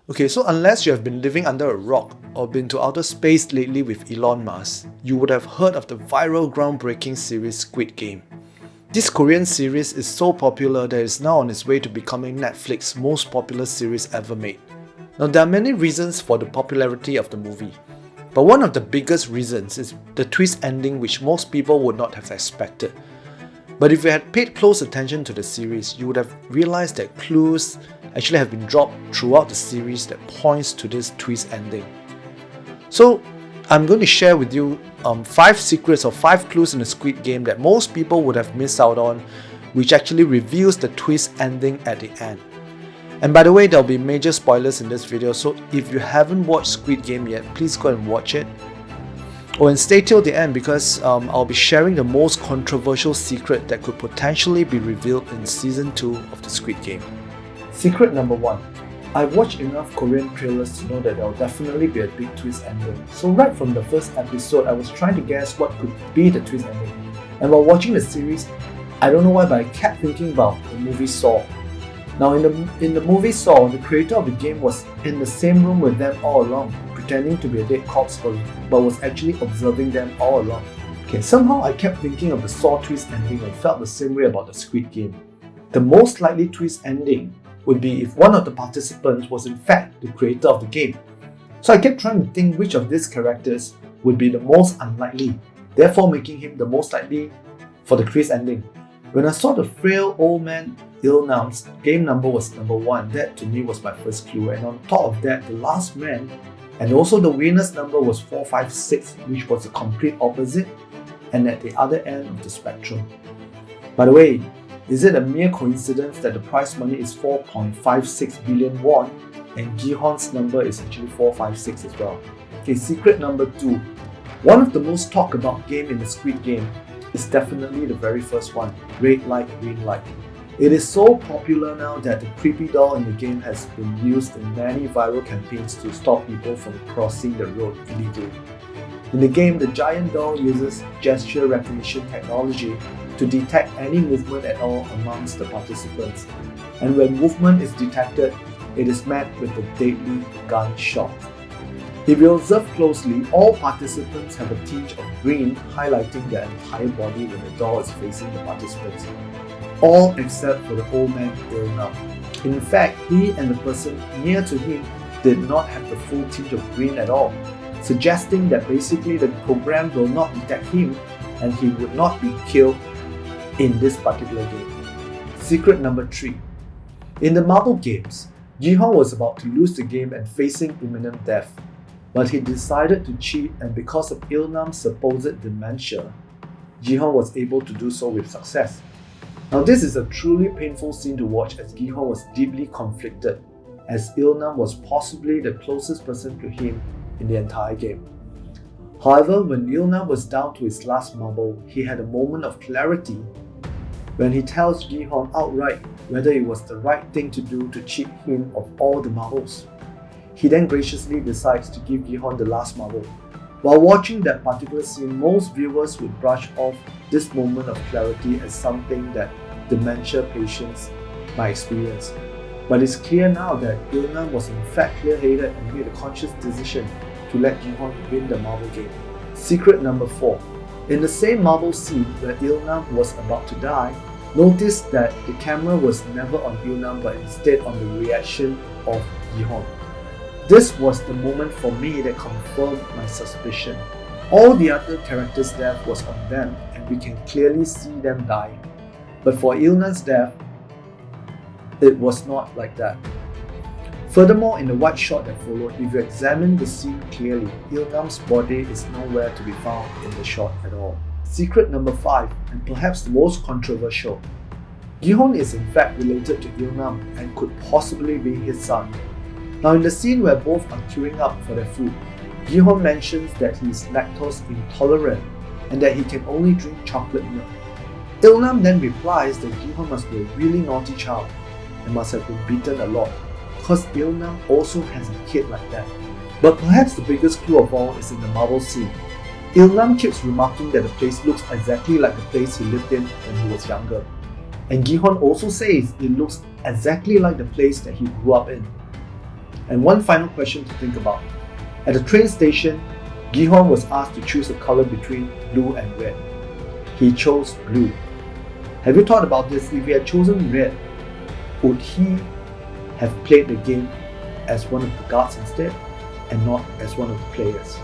Okay, so unless you have been living under a rock or been to outer space lately with Elon Musk, you would have heard of the viral groundbreaking series Squid Game. This Korean series is so popular that it is now on its way to becoming Netflix's most popular series ever made. Now, there are many reasons for the popularity of the movie, but one of the biggest reasons is the twist ending which most people would not have expected. But if you had paid close attention to the series, you would have realized that clues actually have been dropped throughout the series that points to this twist ending. So I'm going to share with you 5 secrets or 5 clues in the Squid Game that most people would have missed out on, which actually reveals the twist ending at the end. And by the way, there'll be major spoilers in this video, so if you haven't watched Squid Game yet, please go and watch it. Oh, and stay till the end because I'll be sharing the most controversial secret that could potentially be revealed in Season 2 of the Squid Game. Secret number 1. I've watched enough Korean trailers to know that there'll definitely be a big twist ending. So right from the first episode, I was trying to guess what could be the twist ending. And while watching the series, I don't know why, but I kept thinking about the movie Saw. Now in the movie Saw, the creator of the game was in the same room with them all along, pretending to be a dead corpse but was actually observing them all along. Okay, somehow I kept thinking of the Saw twist ending and felt the same way about the Squid Game. The most likely twist ending would be if one of the participants was in fact the creator of the game. So I kept trying to think which of these characters would be the most unlikely, therefore making him the most likely for the twist ending. When I saw the frail old man Il-nam's game number was number 1, that to me was my first clue, and on top of that, the last man and also the winner's number was 456, which was the complete opposite and at the other end of the spectrum. By the way, is it a mere coincidence that the prize money is 4.56 billion won and Gi-hon's number is actually 456 as well? Okay, secret number 2. One of the most talked about game in the Squid Game is definitely the very first one, red light, green light. It is so popular now that the creepy doll in the game has been used in many viral campaigns to stop people from crossing the road illegally. In the game, the giant doll uses gesture recognition technology to detect any movement at all amongst the participants, and when movement is detected, it is met with a deadly gunshot. If you observe closely, all participants have a tinge of green highlighting their entire body when the doll is facing the participants. All except for the old man Il-nam. In fact, he and the person near to him did not have the full tinge of green at all, suggesting that basically the program will not detect him and he would not be killed in this particular game. Secret number 3. In the marble games, Gi-hon was about to lose the game and facing imminent death, but he decided to cheat, and because of Il-nam's supposed dementia, Gi-hon was able to do so with success. Now this is a truly painful scene to watch as Gi-hon was deeply conflicted, as Il-nam was possibly the closest person to him in the entire game. However, when Il-nam was down to his last marble, he had a moment of clarity when he tells Gi-hon outright whether it was the right thing to do to cheat him of all the marbles. He then graciously decides to give Gi-hon the last marble. While watching that particular scene, most viewers would brush off this moment of clarity as something that dementia patients might experience. But it's clear now that Il-nam was in fact clear-headed and made a conscious decision to let Gi-hon win the marble game. Secret number 4. In the same marble scene where Il-nam was about to die, notice that the camera was never on Il-nam but instead on the reaction of Gi-hon. This was the moment for me that confirmed my suspicion. All the other characters' death was on them and we can clearly see them dying. But for Il-nam's death, it was not like that. Furthermore, in the white shot that followed, if you examine the scene clearly, Il-nam's body is nowhere to be found in the shot at all. Secret number 5, and perhaps the most controversial. Gi-hon is in fact related to Il-nam and could possibly be his son. Now in the scene where both are queuing up for their food, Gi-hon mentions that he is lactose intolerant and that he can only drink chocolate milk. Il-nam then replies that Gi-hon must be a really naughty child and must have been beaten a lot, because Il-nam also has a kid like that. But perhaps the biggest clue of all is in the marble scene. Il-nam keeps remarking that the place looks exactly like the place he lived in when he was younger. And Gi-hon also says it looks exactly like the place that he grew up in. And one final question to think about. At the train station, Gihon was asked to choose a color between blue and red. He chose blue. Have you thought about this? If he had chosen red, would he have played the game as one of the guards instead, and not as one of the players?